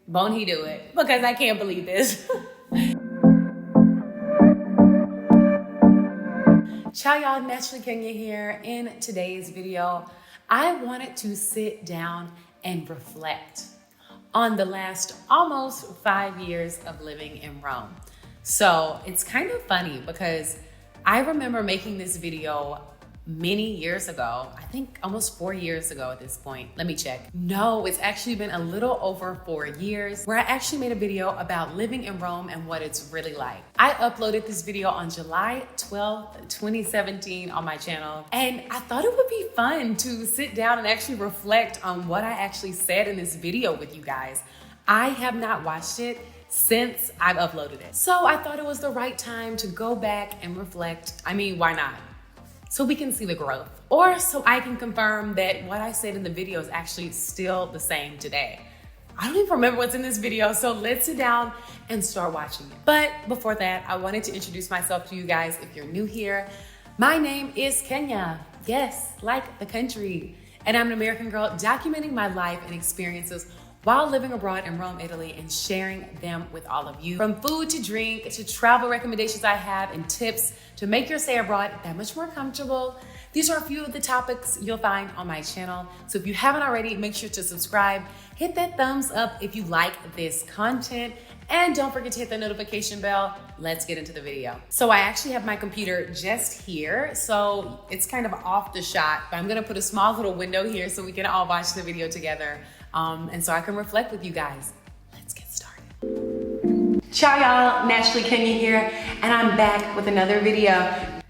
Won't he do it? Because I can't believe this. Ciao y'all, NaturallyKenya here. In today's video, I wanted to sit down and reflect on the last almost 5 years of living in Rome. So it's kind of funny because I remember making this video many years ago, I think almost 4 years ago at this point. Let me check. No, it's actually been a little over 4 years where I actually made a video about living in Rome and what it's really like. I uploaded this video on July 12th, 2017 on my channel. And I thought it would be fun to sit down and actually reflect on what I actually said in this video with you guys. I have not watched it since I've uploaded it. So I thought it was the right time to go back and reflect. I mean, why not? So we can see the growth, or so I can confirm that what I said in the video is actually still the same today. I don't even remember what's in this video, so let's sit down and start watching it. But before that, I wanted to introduce myself to you guys if you're new here. My name is Kenya, yes, like the country, and I'm an American girl documenting my life and experiences while living abroad in Rome, Italy, and sharing them with all of you. From food to drink to travel recommendations I have and tips to make your stay abroad that much more comfortable. These are a few of the topics you'll find on my channel. So if you haven't already, make sure to subscribe, hit that thumbs up if you like this content, and don't forget to hit the notification bell. Let's get into the video. So I actually have my computer just here. So it's kind of off the shot, but I'm gonna put a small little window here so we can all watch the video together. And so I can reflect with you guys. Let's get started. Ciao y'all, NaturallyKenya here, and I'm back with another video.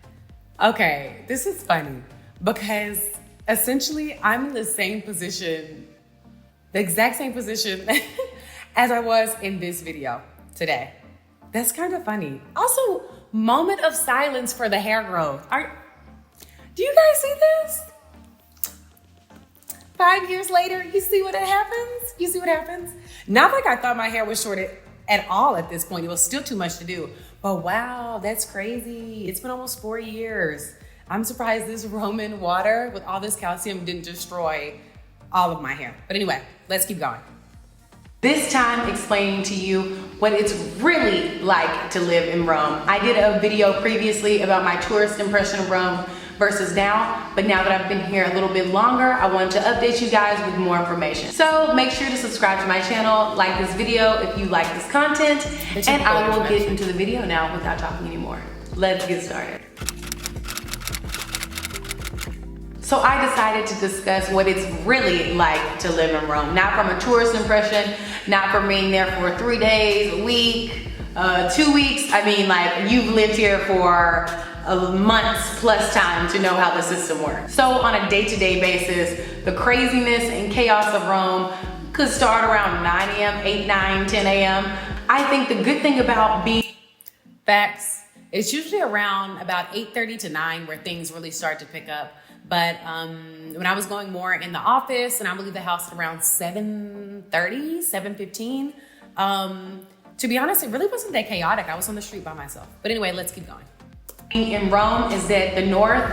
Okay, this is funny because essentially I'm in the same position, the exact same position as I was in this video today. That's kind of funny. Also, moment of silence for the hair growth. Do you guys see this? 5 years later, you see what happens? You see what happens? Not like I thought my hair was short at all at this point. It was still too much to do. But wow, that's crazy. It's been almost 4 years. I'm surprised this Roman water with all this calcium didn't destroy all of my hair. But anyway, let's keep going. This time explaining to you what it's really like to live in Rome. I did a video previously about my tourist impression of Rome versus now, but now that I've been here a little bit longer, I wanted to update you guys with more information. So make sure to subscribe to my channel, like this video if you like this content, and I will get into the video now without talking anymore. Let's get started. So I decided to discuss what it's really like to live in Rome, not from a tourist impression, not from being there for 3 days, a week, 2 weeks. I mean, like, you've lived here for a months plus time to know how the system works. So on a day-to-day basis, the craziness and chaos of Rome could start around 9 a.m., 8, 9, 10 a.m. I think the good thing about being facts, it's usually around about 8:30 to 9 where things really start to pick up. But when I was going more in the office, and I would leave the house at around 7:30, 7:15, to be honest, it really wasn't that chaotic. I was on the street by myself. But anyway, let's keep going. In Rome is that the north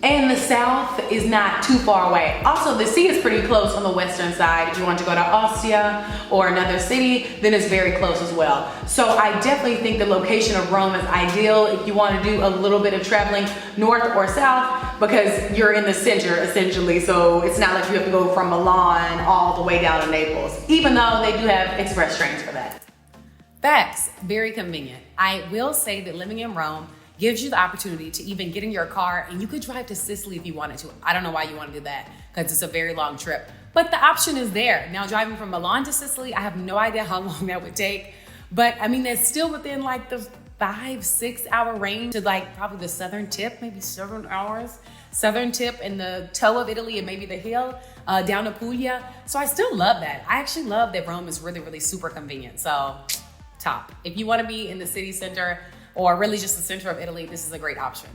and the south is not too far away. Also, the sea is pretty close on the western side. If you want to go to Ostia or another city, then it's very close as well. So I definitely think the location of Rome is ideal if you want to do a little bit of traveling north or south, because you're in the center essentially. So it's not like you have to go from Milan all the way down to Naples, even though they do have express trains for that. Facts, very convenient. I will say that living in Rome gives you the opportunity to even get in your car and you could drive to Sicily if you wanted to. I don't know why you want to do that because it's a very long trip, but the option is there. Now, driving from Milan to Sicily, I have no idea how long that would take, but I mean, that's still within like the 5-6 hour range to like probably the southern tip, maybe 7 hours. Southern tip and the toe of Italy and maybe the hill down to Puglia. So I still love that. I actually love that Rome is really, really super convenient. So top. If you want to be in the city center, or really just the center of Italy, this is a great option.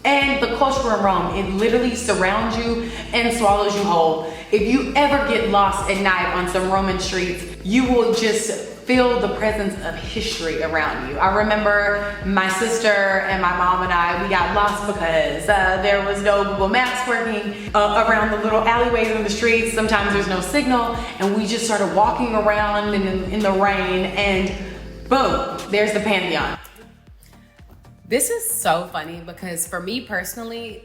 And the culture of Rome, it literally surrounds you and swallows you whole. If you ever get lost at night on some Roman streets, you will just feel the presence of history around you. I remember my sister and my mom and I, we got lost because there was no Google Maps working around the little alleyways in the streets. Sometimes there's no signal, and we just started walking around in the rain, and boom, there's the Pantheon. This is so funny because for me personally,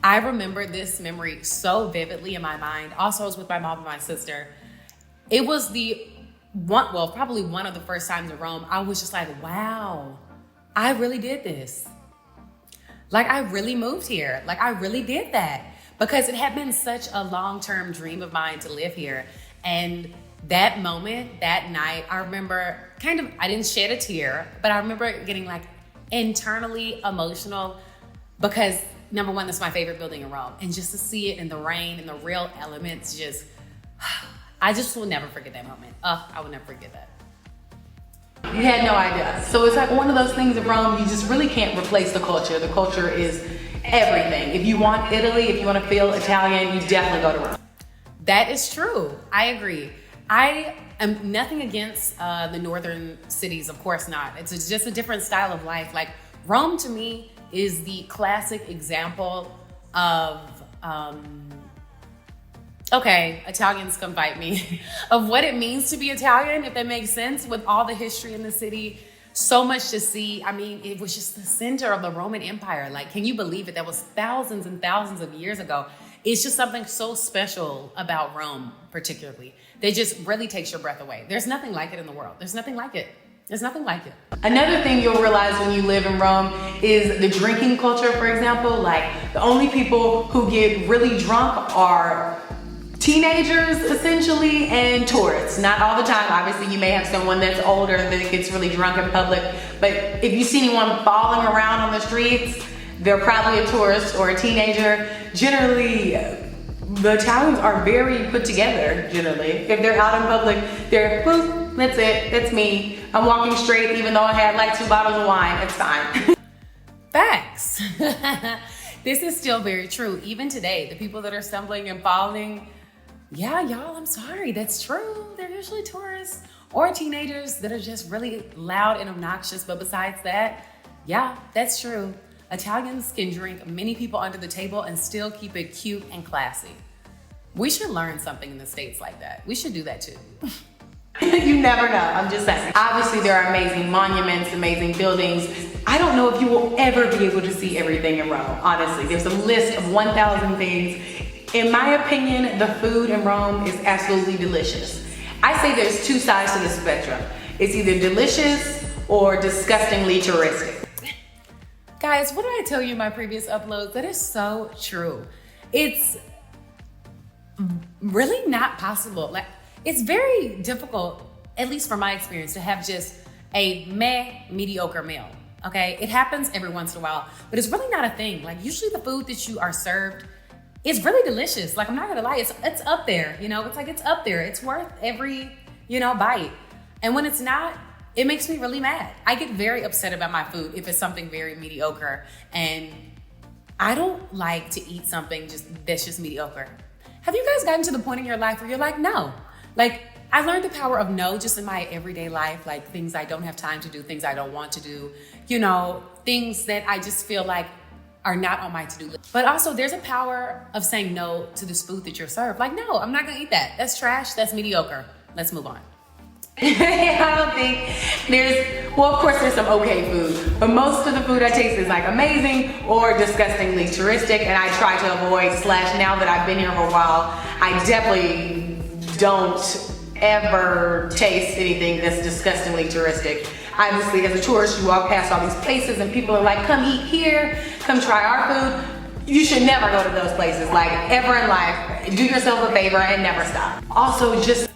I remember this memory so vividly in my mind. Also, I was with my mom and my sister. It was probably one of the first times in Rome, I was just like, wow, I really did this. Like, I really moved here. Like, I really did that because it had been such a long-term dream of mine to live here. And that moment, that night, I remember I didn't shed a tear, but I remember getting like internally emotional because number one, that's my favorite building in Rome. And just to see it in the rain and the real elements, I just will never forget that moment. I will never forget that. You had no idea. So it's like one of those things in Rome, you just really can't replace the culture. The culture is everything. If you want Italy, if you want to feel Italian, you definitely go to Rome. That is true. I agree. I am nothing against the northern cities, of course not. It's just a different style of life. Like Rome to me is the classic example of, okay, Italians come fight me, of what it means to be Italian, if that makes sense, with all the history in the city, so much to see. I mean, it was just the center of the Roman Empire. Like, can you believe it? That was thousands and thousands of years ago. It's just something so special about Rome, particularly. That just really takes your breath away. There's nothing like it in the world. There's nothing like it. There's nothing like it. Another thing you'll realize when you live in Rome is the drinking culture, for example. Like, the only people who get really drunk are teenagers, essentially, and tourists. Not all the time. Obviously, you may have someone that's older that gets really drunk in public. But if you see anyone falling around on the streets, they're probably a tourist or a teenager. Generally, the Italians are very put together, generally. If they're out in public, they're, well, that's it, that's me. I'm walking straight even though I had like 2 bottles of wine, it's fine. Facts. This is still very true. Even today, the people that are stumbling and falling, yeah, y'all, I'm sorry, that's true. They're usually tourists or teenagers that are just really loud and obnoxious. But besides that, yeah, that's true. Italians can drink many people under the table and still keep it cute and classy. We should learn something in the States like that. We should do that too. You never know, I'm just saying. Obviously there are amazing monuments, amazing buildings. I don't know if you will ever be able to see everything in Rome, honestly. There's a list of 1,000 things. In my opinion, the food in Rome is absolutely delicious. I say there's 2 sides to the spectrum. It's either delicious or disgustingly touristic. Guys, what did I tell you in my previous uploads? That is so true. It's really not possible. Like, it's very difficult, at least from my experience, to have just a mediocre meal, okay? It happens every once in a while, but it's really not a thing. Like, usually the food that you are served is really delicious. Like, I'm not gonna lie, it's up there, you know? It's like, it's up there. It's worth every, bite. And when it's not, it makes me really mad. I get very upset about my food if it's something very mediocre, and I don't like to eat something that's just mediocre. Have you guys gotten to the point in your life where you're like, no? Like, I learned the power of no just in my everyday life, like things I don't have time to do, things I don't want to do, things that I just feel like are not on my to-do list. But also there's a power of saying no to this food that you're served. Like, no, I'm not gonna eat that. That's trash, that's mediocre. Let's move on. I don't think of course there's some okay food, but most of the food I taste is like amazing or disgustingly touristic, and I try to avoid / now that I've been here for a while, I definitely don't ever taste anything that's disgustingly touristic. Obviously, as a tourist, you walk past all these places and people are like, come eat here, come try our food. You should never go to those places, like ever in life. Do yourself a favor and never stop. Also, just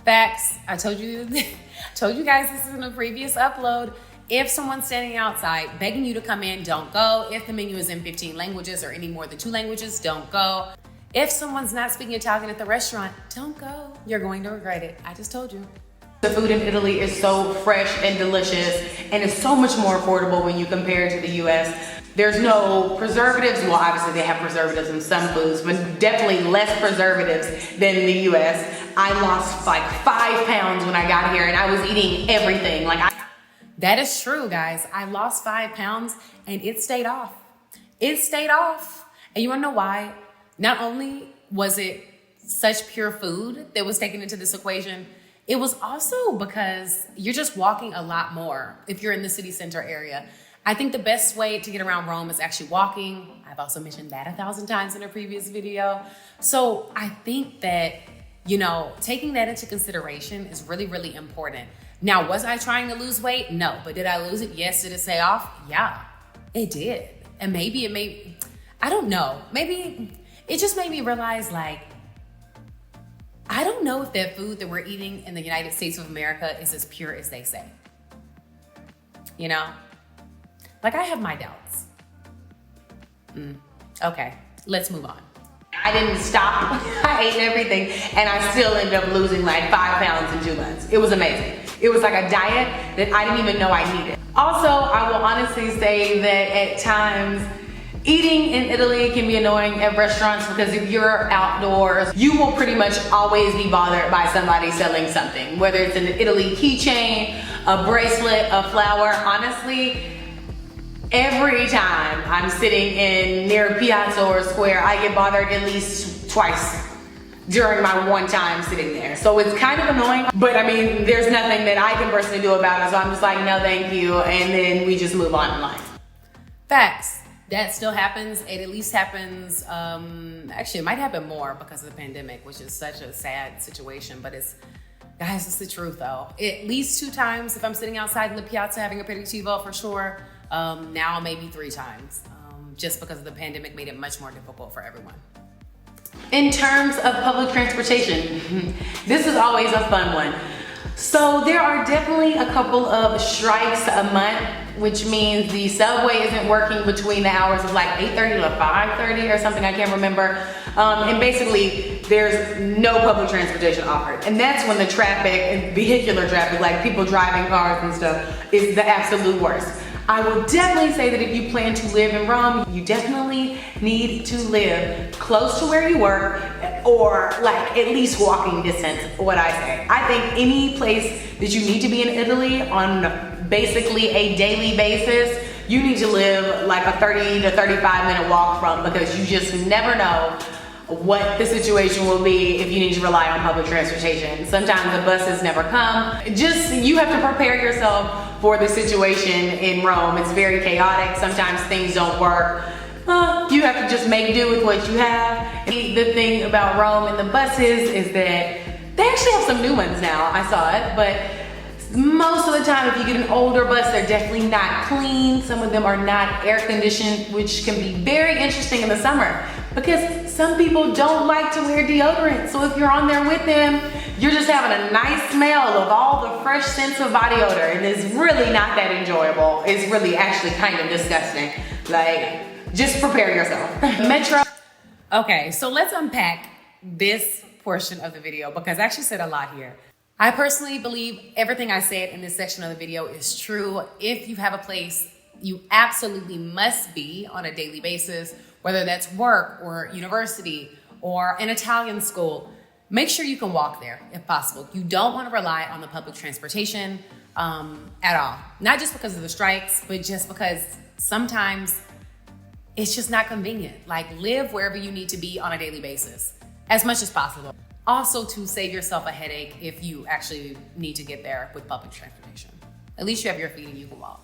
facts. I told you guys this in a previous upload. If someone's standing outside begging you to come in, don't go. If the menu is in 15 languages or any more than 2 languages, don't go. If someone's not speaking Italian at the restaurant, don't go. You're going to regret it. I just told you. The food in Italy is so fresh and delicious, and it's so much more affordable when you compare it to the US. There's no preservatives. Well, obviously they have preservatives in some foods, but definitely less preservatives than in the US. I lost like 5 pounds when I got here, and I was eating everything. That is true, guys. I lost 5 pounds and it stayed off. It stayed off. And you wanna know why? Not only was it such pure food that was taken into this equation, it was also because you're just walking a lot more if you're in the city center area. I think the best way to get around Rome is actually walking. I've also mentioned that 1,000 times in a previous video. So I think that, you know, taking that into consideration is really, really important. Now, was I trying to lose weight? No. But did I lose it? Yes. Did it stay off? Yeah, it did. And maybe it made, I don't know. Maybe it just made me realize, like, I don't know if that food that we're eating in the United States of America is as pure as they say. You know? Like, I have my doubts. Okay, let's move on. I didn't stop. I ate everything, and I still ended up losing like 5 pounds in 2 months. It was amazing. It was like a diet that I didn't even know I needed. Also, I will honestly say that at times, eating in Italy can be annoying at restaurants because if you're outdoors, you will pretty much always be bothered by somebody selling something, whether it's an Italy keychain, a bracelet, a flower. Honestly, every time I'm sitting in near Piazza or Square, I get bothered at least twice during my one time sitting there. So it's kind of annoying, but I mean, there's nothing that I can personally do about it. So I'm just like, no, thank you. And then we just move on in life. Facts. That still happens. It at least happens, actually it might happen more because of the pandemic, which is such a sad situation, but guys, it's the truth though. At least 2 times if I'm sitting outside in the piazza having a aperitivo for sure. Now maybe 3 times, just because of the pandemic made it much more difficult for everyone. In terms of public transportation, this is always a fun one. So there are definitely a couple of strikes a month, which means the subway isn't working between the hours of like 8:30 to 5:30 or something, I can't remember. And basically there's no public transportation offered. And that's when the traffic and vehicular traffic, like people driving cars and stuff, is the absolute worst. I will definitely say that if you plan to live in Rome, you definitely need to live close to where you work or like at least walking distance, what I say. I think any place that you need to be in Italy on basically a daily basis, you need to live like a 30 to 35 minute walk from, because you just never know what the situation will be if you need to rely on public transportation. Sometimes the buses never come. You have to prepare yourself for the situation in Rome. It's very chaotic. Sometimes things don't work. You have to just make do with what you have. The thing about Rome and the buses is that they actually have some new ones now. I saw it, but most of the time, if you get an older bus, they're definitely not clean. Some of them are not air conditioned, which can be very interesting in the summer because some people don't like to wear deodorant. So if you're on there with them, you're just having a nice smell of all the fresh scents of body odor, and it's really not that enjoyable. It's really actually kind of disgusting. Like, just prepare yourself. Metro. Okay, so let's unpack this portion of the video because I actually said a lot here. I personally believe everything I said in this section of the video is true. If you have a place you absolutely must be on a daily basis, whether that's work or university or an Italian school, make sure you can walk there if possible. You don't want to rely on the public transportation at all. Not just because of the strikes, but just because sometimes it's just not convenient. Like, live wherever you need to be on a daily basis as much as possible. Also, to save yourself a headache if you actually need to get there with public transportation. At least you have your feet and you can walk.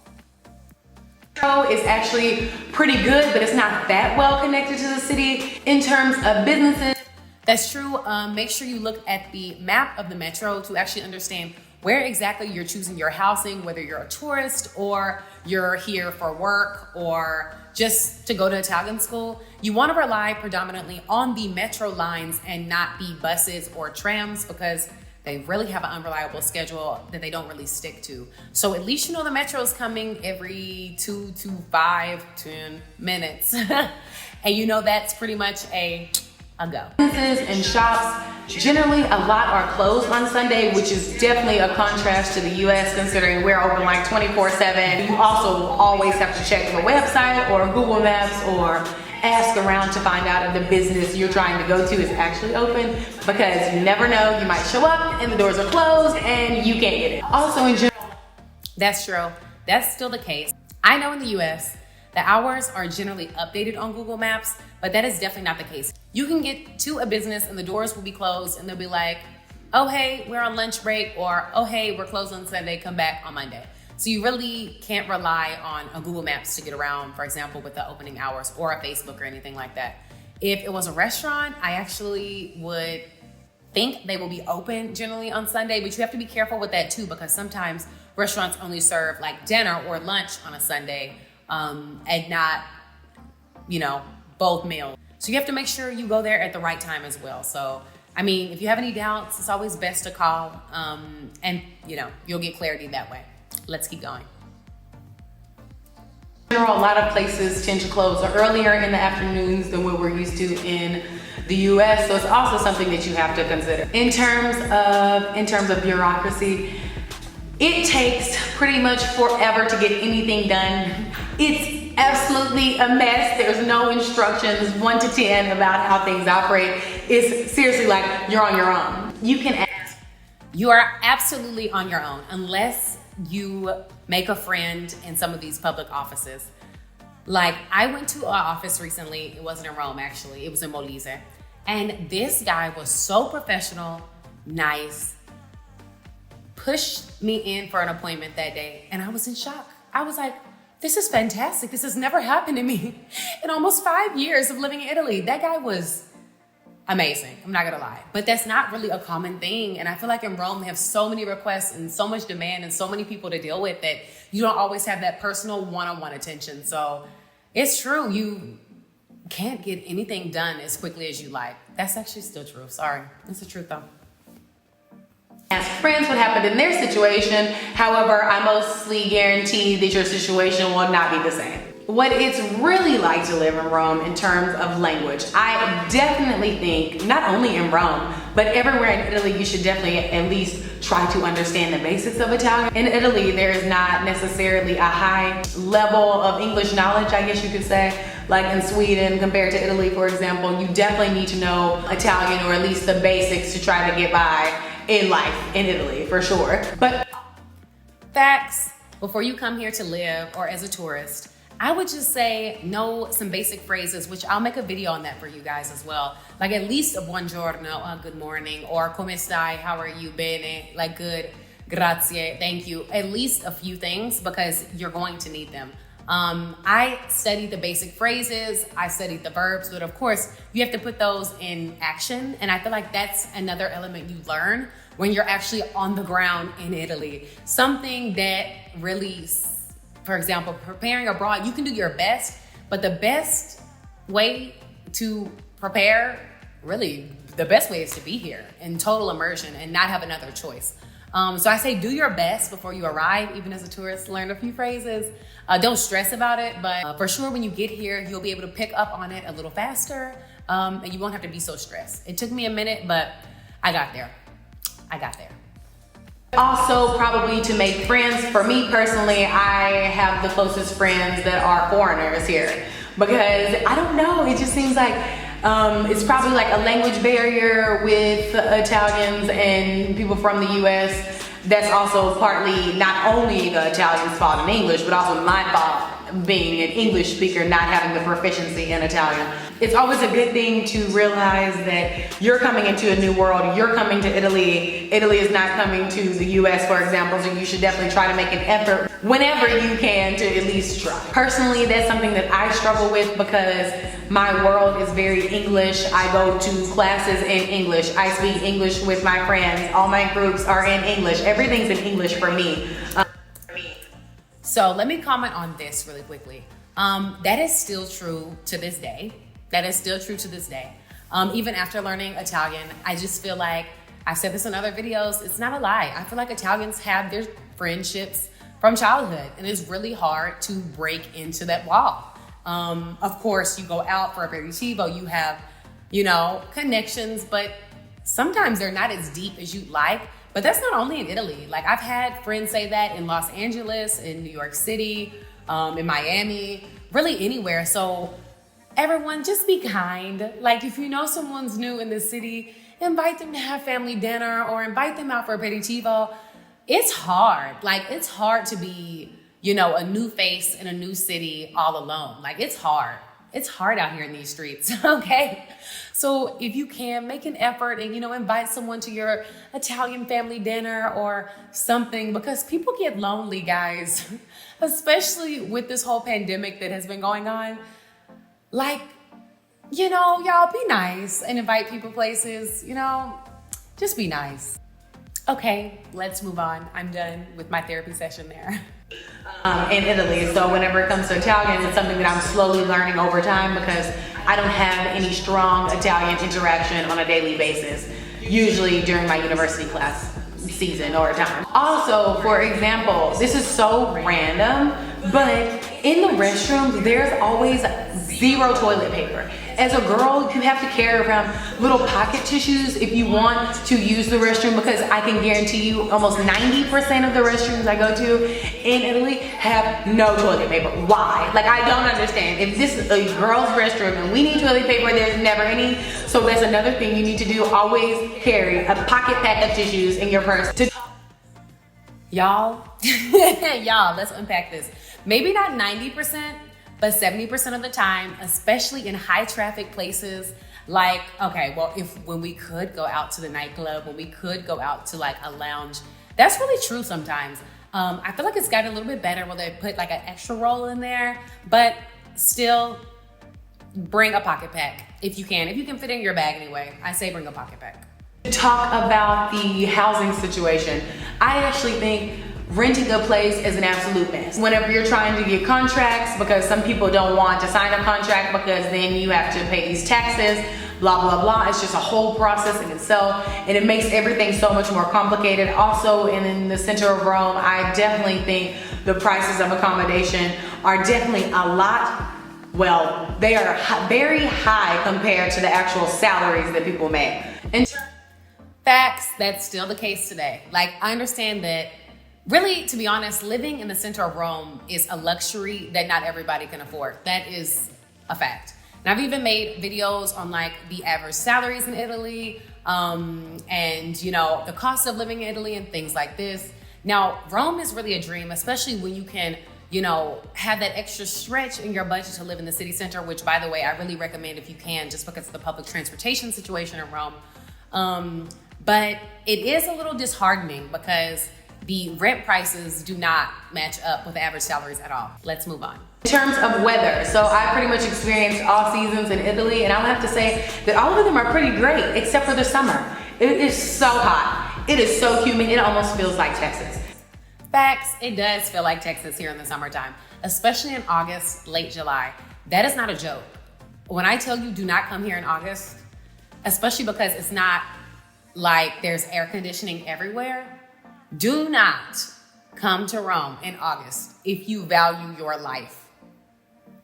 Metro is actually pretty good, but it's not that well connected to the city in terms of businesses. That's true. Make sure you look at the map of the metro to actually understand where exactly you're choosing your housing, whether you're a tourist or you're here for work or just to go to Italian school. You want to rely predominantly on the metro lines and not the buses or trams because they really have an unreliable schedule that they don't really stick to. So at least you know the metro is coming every 2 to 5, 10 minutes. And you know that's pretty much a ago. Businesses and shops, generally a lot are closed on Sunday, which is definitely a contrast to the US considering we're open like 24/7. You also always have to check the website or Google Maps or ask around to find out if the business you're trying to go to is actually open, because you never know, you might show up and the doors are closed and you can't get in. Also in general, that's true. That's still the case. I know in the US, the hours are generally updated on Google Maps, but that is definitely not the case. You can get to a business and the doors will be closed and they'll be like, oh, hey, we're on lunch break, or oh, hey, we're closed on Sunday, come back on Monday. So you really can't rely on a Google Maps to get around, for example, with the opening hours or a Facebook or anything like that. If it was a restaurant, I actually would think they will be open generally on Sunday, but you have to be careful with that too, because sometimes restaurants only serve like dinner or lunch on a Sunday and not, both meals. So you have to make sure you go there at the right time as well. So, I mean, if you have any doubts, it's always best to call and you'll get clarity that way. Let's keep going. In general, a lot of places tend to close earlier in the afternoons than what we're used to in the US. So it's also something that you have to consider. In terms of bureaucracy, it takes pretty much forever to get anything done. It's absolutely a mess. There's no instructions 1 to 10 about how things operate. It's seriously like you're on your own. You can ask. You are absolutely on your own unless you make a friend in some of these public offices. Like, I went to an office recently. It wasn't in Rome, actually. It was in Molise. And this guy was so professional, nice, pushed me in for an appointment that day. And I was in shock. I was like, this is fantastic. This has never happened to me in almost 5 years of living in Italy. That guy was amazing. I'm not gonna lie, but that's not really a common thing. And I feel like in Rome, they have so many requests and so much demand and so many people to deal with that you don't always have that personal one-on-one attention. So it's true. You can't get anything done as quickly as you like. That's actually still true. Sorry. It's the truth though. Ask friends what happened in their situation. However, I mostly guarantee that your situation will not be the same. What it's really like to live in Rome in terms of language, I definitely think not only in Rome, but everywhere in Italy, you should definitely at least try to understand the basics of Italian. In Italy, there is not necessarily a high level of English knowledge, I guess you could say. Like in Sweden, compared to Italy, for example, you definitely need to know Italian or at least the basics to try to get by in life in Italy, for sure. But facts, before you come here to live or as a tourist, I would just say know some basic phrases, which I'll make a video on that for you guys as well. Like at least a buongiorno, good morning, or come stai, how are you, bene, like good, grazie, thank you. At least a few things because you're going to need them. I studied the basic phrases, I studied the verbs, but of course you have to put those in action. And I feel like that's another element you learn when you're actually on the ground in Italy. Something that really, for example, preparing abroad, you can do your best, but the best way to prepare, really the best way is to be here in total immersion and not have another choice. So I say do your best before you arrive, even as a tourist, learn a few phrases. Don't stress about it, but for sure when you get here, you'll be able to pick up on it a little faster and you won't have to be so stressed. It took me a minute, but I got there. Also, probably to make friends. For me personally, I have the closest friends that are foreigners here because I don't know, it just seems like it's probably like a language barrier with Italians and people from the US. That's also partly not only the Italians' fault in English, but also my fault being an English speaker, not having the proficiency in Italian. It's always a good thing to realize that you're coming into a new world. You're coming to Italy. Italy is not coming to the US, for example, so you should definitely try to make an effort whenever you can to at least try. Personally, that's something that I struggle with because my world is very English. I go to classes in English. I speak English with my friends. All my groups are in English. Everything's in English for me. So let me comment on this really quickly. That is still true to this day. Even after learning Italian, I just feel like, I've said this in other videos, it's not a lie. I feel like Italians have their friendships from childhood and it's really hard to break into that wall. Of course, you go out for aperitivo, you have connections, but sometimes they're not as deep as you'd like. But that's not only in Italy. Like, I've had friends say that in Los Angeles, in New York City, in Miami, really anywhere. So everyone, just be kind. Like, if you know someone's new in the city, invite them to have family dinner or invite them out for aperitivo. It's hard. Like, it's hard to be, a new face in a new city all alone. Like, it's hard. It's hard out here in these streets, okay? So if you can, make an effort and, invite someone to your Italian family dinner or something, because people get lonely, guys, especially with this whole pandemic that has been going on. Like, y'all be nice and invite people places, just be nice. Okay, let's move on. I'm done with my therapy session there. In Italy. So whenever it comes to Italian, it's something that I'm slowly learning over time because I don't have any strong Italian interaction on a daily basis, usually during my university class season or time. Also, for example, this is so random, but in the restrooms, there's always 0 toilet paper. As a girl, you have to carry around little pocket tissues if you want to use the restroom, because I can guarantee you almost 90% of the restrooms I go to in Italy have no toilet paper. Why? Like, I don't understand. If this is a girl's restroom and we need toilet paper, there's never any. So that's another thing you need to do. Always carry a pocket pack of tissues in your purse. Y'all, let's unpack this. Maybe not 90%, but 70% of the time, especially in high traffic places, like, okay, well, when we could go out to the nightclub, when we could go out to like a lounge, that's really true sometimes. I feel like it's gotten a little bit better where they put like an extra roll in there, but still bring a pocket pack if you can. If you can fit it in your bag anyway, I say bring a pocket pack. Talk about the housing situation. I actually think renting a place is an absolute mess. Whenever you're trying to get contracts, because some people don't want to sign a contract because then you have to pay these taxes, blah, blah, blah. It's just a whole process in itself, and it makes everything so much more complicated. Also, in the center of Rome, I definitely think the prices of accommodation are definitely they are very high compared to the actual salaries that people make. Facts, that's still the case today. Like, I understand that. Really, to be honest, living in the center of Rome is a luxury that not everybody can afford. That is a fact. And I've even made videos on like the average salaries in Italy, and the cost of living in Italy and things like this. Now, Rome is really a dream, especially when you can, have that extra stretch in your budget to live in the city center, which, by the way, I really recommend if you can, just because of the public transportation situation in Rome. But it is a little disheartening because the rent prices do not match up with average salaries at all. Let's move on. In terms of weather, so I pretty much experienced all seasons in Italy, and I'll have to say that all of them are pretty great, except for the summer. It is so hot. It is so humid, it almost feels like Texas. Facts, it does feel like Texas here in the summertime, especially in August, late July. That is not a joke. When I tell you do not come here in August, especially because it's not like there's air conditioning everywhere, do not come to Rome in August if you value your life,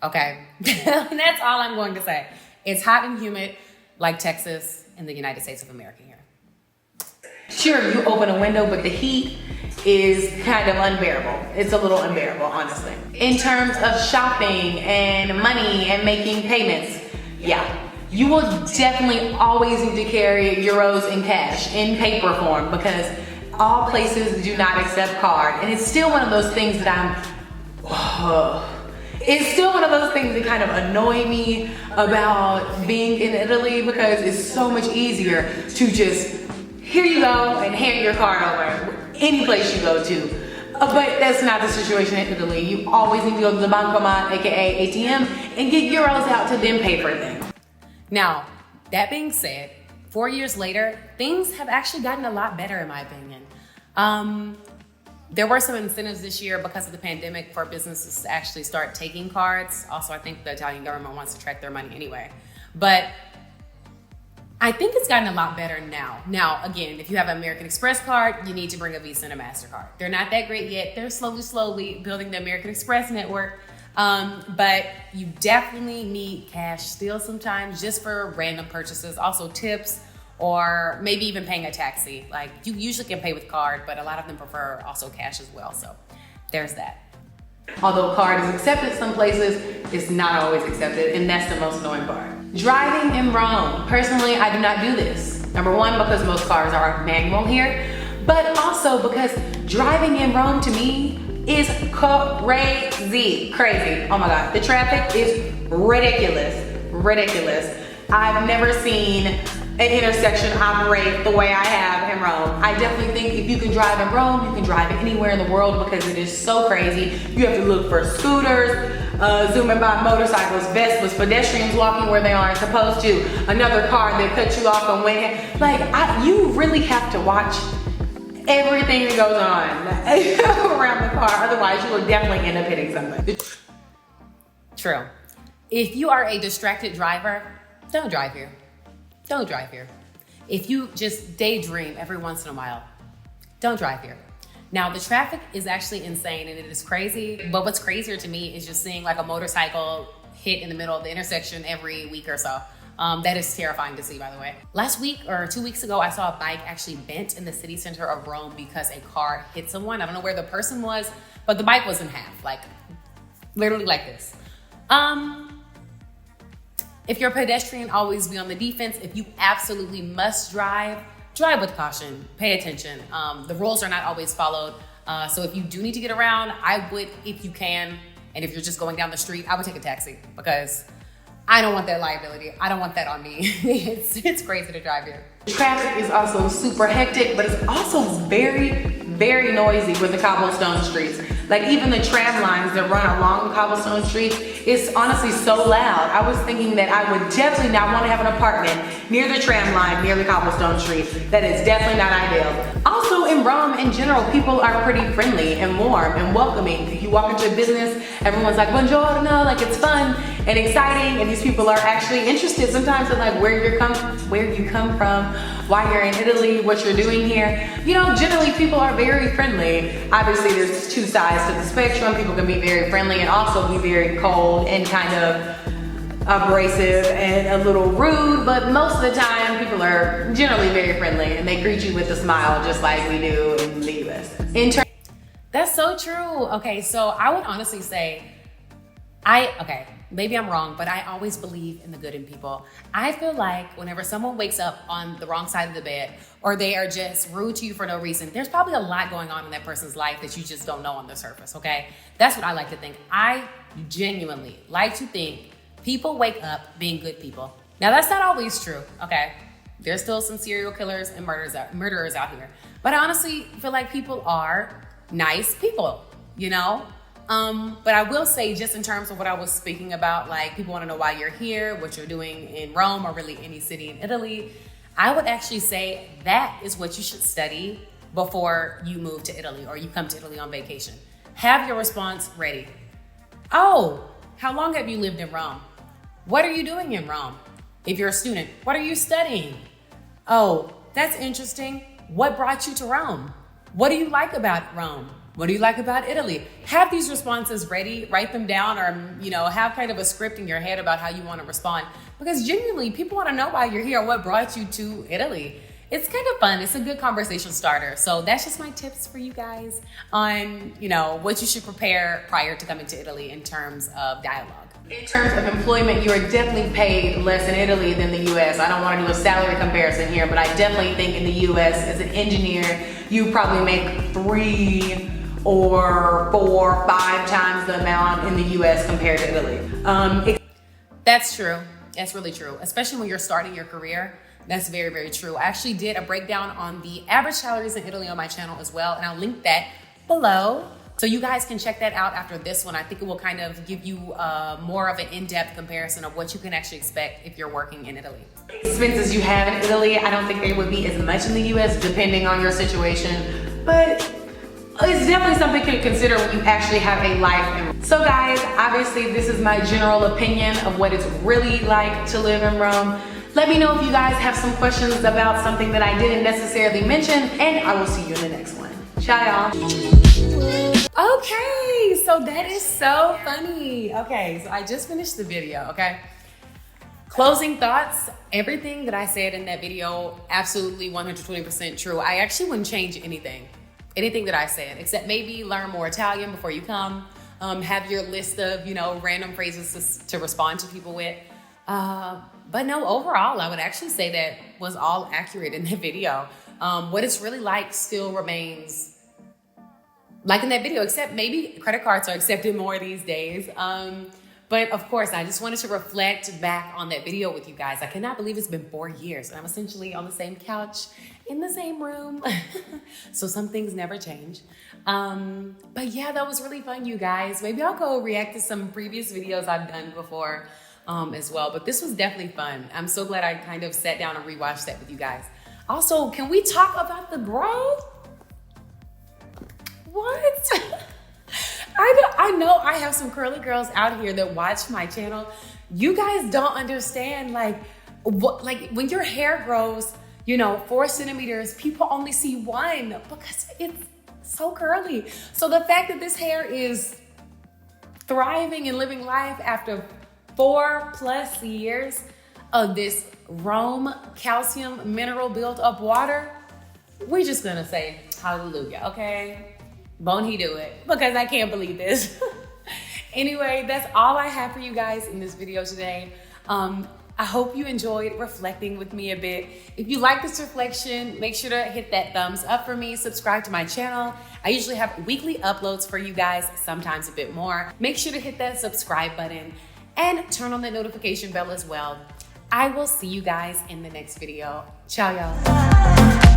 okay? That's all I'm going to say. It's hot and humid like Texas in the United States of America here. Sure, you open a window, but the heat is kind of unbearable. It's a little unbearable, honestly. In terms of shopping and money and making payments, yeah, you will definitely always need to carry euros in cash, in paper form, because all places do not accept card. And it's still one of those things that it's still one of those things that kind of annoy me about being in Italy, because it's so much easier to just, here you go, and hand your card over any place you go to. But that's not the situation in Italy. You always need to go to the bancomat, aka ATM, and get euros out to then pay for them. Now, that being said, 4 years later, things have actually gotten a lot better in my opinion. There were some incentives this year because of the pandemic for businesses to actually start taking cards. Also, I think the Italian government wants to track their money anyway. But I think it's gotten a lot better now. Now, again, if you have an American Express card, you need to bring a Visa and a MasterCard. They're not that great yet. They're slowly building the American Express network. But you definitely need cash still sometimes just for random purchases, also tips, or maybe even paying a taxi. Like you usually can pay with card, but a lot of them prefer also cash as well. So there's that. Although card is accepted some places, it's not always accepted, and that's the most annoying part. Driving in Rome. Personally, I do not do this. Number one, because most cars are manual here, but also because driving in Rome to me is crazy. Oh my God, the traffic is ridiculous. I've never seen an intersection operate the way I have in Rome. I definitely think if you can drive in Rome, you can drive anywhere in the world because it is so crazy. You have to look for scooters, zooming by motorcycles, Vespas, pedestrians walking where they aren't supposed to, another car that cuts you off and went. Like, you really have to watch everything that goes on around the car. Otherwise, you will definitely end up hitting somebody. True. If you are a distracted driver, don't drive here. Don't drive here. If you just daydream every once in a while, don't drive here. Now, the traffic is actually insane and it is crazy, but what's crazier to me is just seeing like a motorcycle hit in the middle of the intersection every week or so. That is terrifying to see, by the way. Last week or 2 weeks ago, I saw a bike actually bent in the city center of Rome because a car hit someone. I don't know where the person was, but the bike was in half, like literally like this. If you're a pedestrian, always be on the defense. If you absolutely must drive, drive with caution, pay attention. The rules are not always followed. So if you do need to get around, I would, if you can, and if you're just going down the street, I would take a taxi because I don't want that liability. I don't want that on me. It's crazy to drive here. Traffic is also super hectic, but it's also very noisy with the cobblestone streets. Like even the tram lines that run along the cobblestone streets, it's honestly so loud. I was thinking that I would definitely not want to have an apartment near the tram line, near the cobblestone street. That is definitely not ideal. Also in Rome in general, people are pretty friendly and warm and welcoming. If you walk into a business, everyone's like, buongiorno, like it's fun and exciting, and these people are actually interested sometimes in like where you come from, why you're in Italy, what you're doing here. You know, generally people are very friendly. Obviously there's two sides to the spectrum. People can be very friendly and also be very cold and kind of abrasive and a little rude, but most of the time people are generally very friendly and they greet you with a smile just like we do in the US. That's so true. Okay, so I would honestly say, maybe I'm wrong, but I always believe in the good in people. I feel like whenever someone wakes up on the wrong side of the bed or they are just rude to you for no reason, there's probably a lot going on in that person's life that you just don't know on the surface, okay? That's what I like to think. I genuinely like to think people wake up being good people. Now, that's not always true, okay? There's still some serial killers and murderers out here. But I honestly feel like people are nice people, you know? But I will say, just in terms of what I was speaking about, like people want to know why you're here, what you're doing in Rome or really any city in Italy, I would actually say that is what you should study before you move to Italy or you come to Italy on vacation. Have your response ready. Oh, how long have you lived in Rome? What are you doing in Rome? If you're a student, what are you studying? Oh, that's interesting. What brought you to Rome? What do you like about Rome? What do you like about Italy? Have these responses ready, write them down, or have kind of a script in your head about how you want to respond. Because genuinely, people want to know why you're here, what brought you to Italy. It's kind of fun. It's a good conversation starter. So that's just my tips for you guys on, what you should prepare prior to coming to Italy in terms of dialogue. In terms of employment, you are definitely paid less in Italy than the US. I don't want to do a salary comparison here, but I definitely think in the US as an engineer, you probably make 3 or 4, 5 times the amount in the US compared to Italy. That's true. That's really true. Especially when you're starting your career. That's very, very true. I actually did a breakdown on the average salaries in Italy on my channel as well, and I'll link that below. So you guys can check that out after this one. I think it will kind of give you more of an in-depth comparison of what you can actually expect if you're working in Italy. Expenses you have in Italy, I don't think they would be as much in the US depending on your situation, but it's definitely something to consider when you actually have a life. So guys, obviously this is my general opinion of what it's really like to live in Rome. Let me know if you guys have some questions about something that I didn't necessarily mention, and I will see you in the next one. Ciao, y'all. Okay, so that is so funny. Okay, so I just finished the video, okay? Closing thoughts, everything that I said in that video, absolutely 120% true. I actually wouldn't change anything that I said, except maybe learn more Italian before you come. Have your list of, random phrases to respond to people with. But no, overall, I would actually say that was all accurate in the video. What it's really like still remains like in that video, except maybe credit cards are accepted more these days. But of course, I just wanted to reflect back on that video with you guys. I cannot believe it's been 4 years and I'm essentially on the same couch in the same room. So some things never change. But yeah, that was really fun, you guys. Maybe I'll go react to some previous videos I've done before as well. But this was definitely fun. I'm so glad I kind of sat down and rewatched that with you guys. Also, can we talk about the growth? What? I know I have some curly girls out here that watch my channel. You guys don't understand, like when your hair grows, 4 centimeters, people only see 1 because it's so curly. So the fact that this hair is thriving and living life after 4+ years of this Rome calcium mineral built up water, we're just gonna say hallelujah, okay? Won't he do it? Because I can't believe this. Anyway, that's all I have for you guys in this video today. I hope you enjoyed reflecting with me a bit. If you like this reflection, make sure to hit that thumbs up for me, subscribe to my channel. I usually have weekly uploads for you guys, sometimes a bit more. Make sure to hit that subscribe button and turn on the notification bell as well. I will see you guys in the next video. Ciao, y'all.